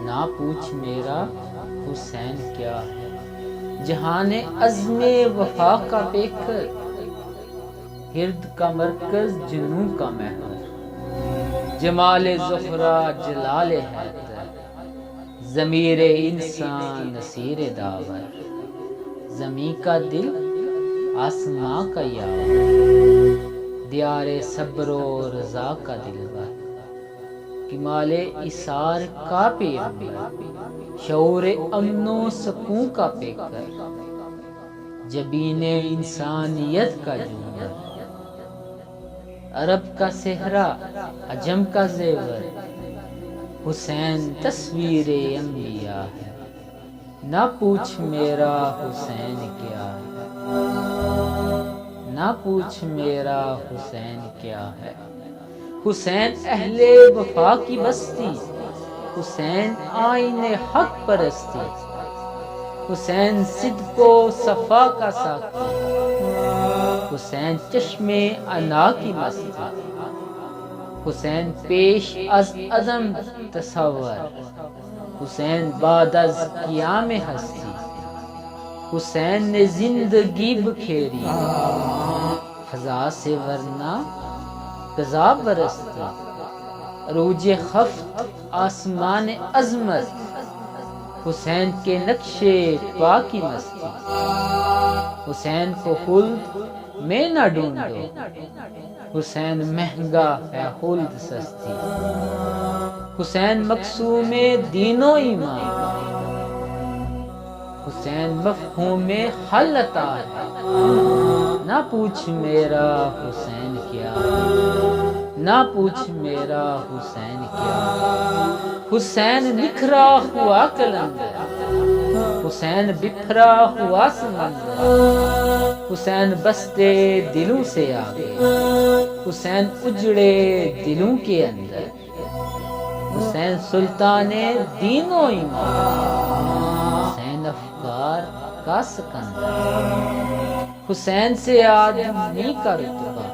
نہ پوچھ میرا حسین کیا ہے۔ جہان عزم وفا کا پیکر، ہرد کا مرکز جنوں کا محور، جمال زہرا جلال حیدر، ضمیر انسان نصیر داور، زمیں کا دل آسماں کا یاور، دیار صبر و رضا کا دلبر، کمال ایثار کا پیغمبر، شعور امن و سکون کا پیکر، جبین انسانیت کا جوہر، عرب کا صحرا عجم کا زیور، حسین تصویر انبیاء ہے۔ نہ پوچھ میرا حسین کیا ہے، نہ پوچھ میرا حسین کیا ہے۔ حسین اہل وفا کی بستی، حسین آئین حق پرستی، حسین صدق و صفا کا ساقی، حسین چشم انا کی مستی، حسین پیش از عدم تصور، حسین بعد از قیام ہستی، حسین نے زندگی بکھیری، فضا سے ورنہ قضا برستی، عروج خفت آسمان عظمت، حسین کے نقشے پا کی مستی، حسین کو خلد میں نہ ڈھونڈو، حسین مہنگا ہے خلد سستی، حسین مقسوم دین و ایمان، حسین مفہوم حل عطا ہے۔ نہ پوچھ میرا حسین کیا ہے، نہ پوچھ میرا حسین کیا ہے۔ حسین نکھرا ہوا قلندر، حسین بکھرا ہوا سمندر، حسین بستے دلوں سے آگے، حسین اجڑے دلوں کے اندر، حسین سلطان دین و ایمان، حسین افکار کا سکندر، حسین سے آدمی کا رتبہ،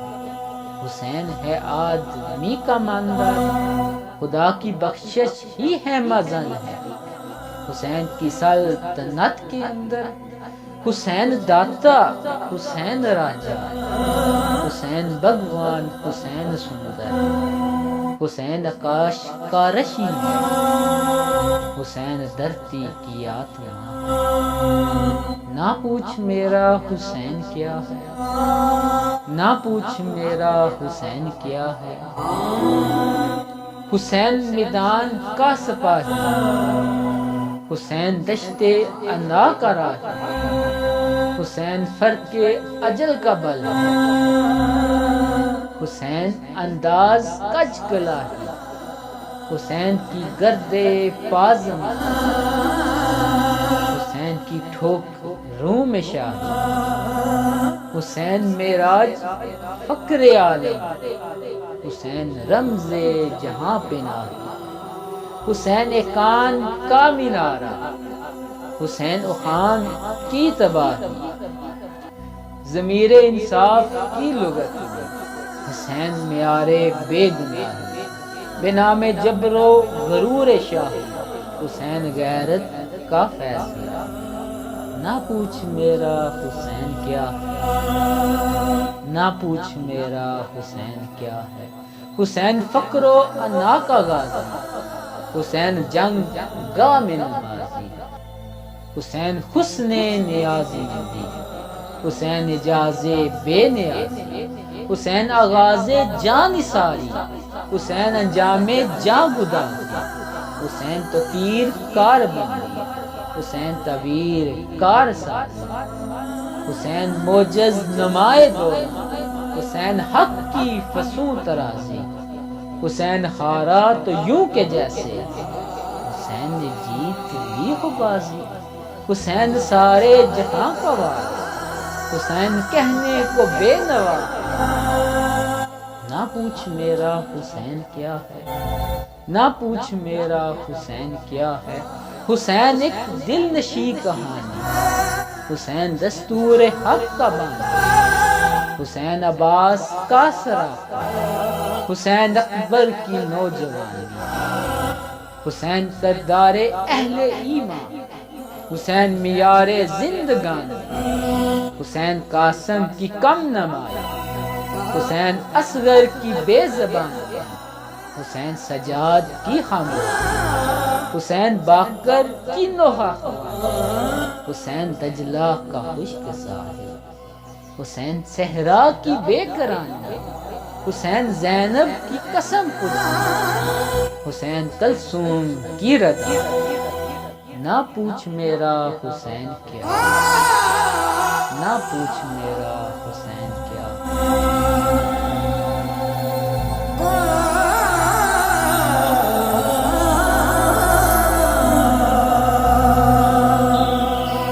حسین ہے آدمی کا ماندار، خدا کی بخشش ہی ہے مزن ہے حسین کی سلطنت کے اندر، حسین داتا حسین راجا، حسین بھگوان حسین سندر، حسین آکاش کا رشی ہے، حسین دھرتی کی آتما۔ نہ پوچھ میرا حسین کیا ہے، نہ پوچھ میرا حسین کیا ہے۔ حسین میدان کا سپاہی، حسین دشت انا کا راہی، حسین فرق اجل کا بل، حسین انداز کج کلاہی، حسین کی گرد پازم، حسین کی ٹھوک روم شاہی، حسین معراج فخر عالم، حسین رمز جہاں پناہی، حسین ایقان کا مینارہ، حسین اخان کی تباہی، ضمیر انصاف کی لغت، حسین معیار بے گناہی، بے نام جبر و غرور شاہی، حسین غیرت کا فیصلہ۔ نہ پوچھ میرا حسین کیا ہے، نہ پوچھ میرا حسین کیا ہے۔ حسین فقر و انا کا غازی، حسین جنگ گاہ میں نمازی، حسین حسن نیازی دی، حسین اجاز بے نیازی، حسین آغاز جان نثاری، حسین انجام جاں گدازی، حسین تطہیر کار بندی، حسین تعبیر کار سازی، حسین معجز نمائے دور، حسین حق کی فسوں ترازی، حسین ہارا تو یوں کہ جیسے حسین نے جیت لی ہو بازی، حسین سارے جہاں کا وارث، حسین کہنے کو بے نوا۔ نہ پوچھ میرا حسین کیا ہے، نہ پوچھ میرا حسین کیا ہے۔ حسین ایک دل نشیں کہانی، حسین دستور حق کا بانی، حسین عباس کا سراپا، حسین اکبر کی نوجوانی، حسین سردار اہل ایمان، حسین معیار زندگان، حسین قاسم کی کم نمائی، حسین اصغر کی بے زبان، حسین سجاد کی خاموش، حسین باقر کی نوحہ خوان، حسین دجلہ کا خشک ساحل، حسین صحرا کی بے قراری، حسین زینب کی قسم خدا، حسین کلثوم کی رضا، نہ پوچھ میرا حسین کیا، نہ پوچھ میرا حسین کیا۔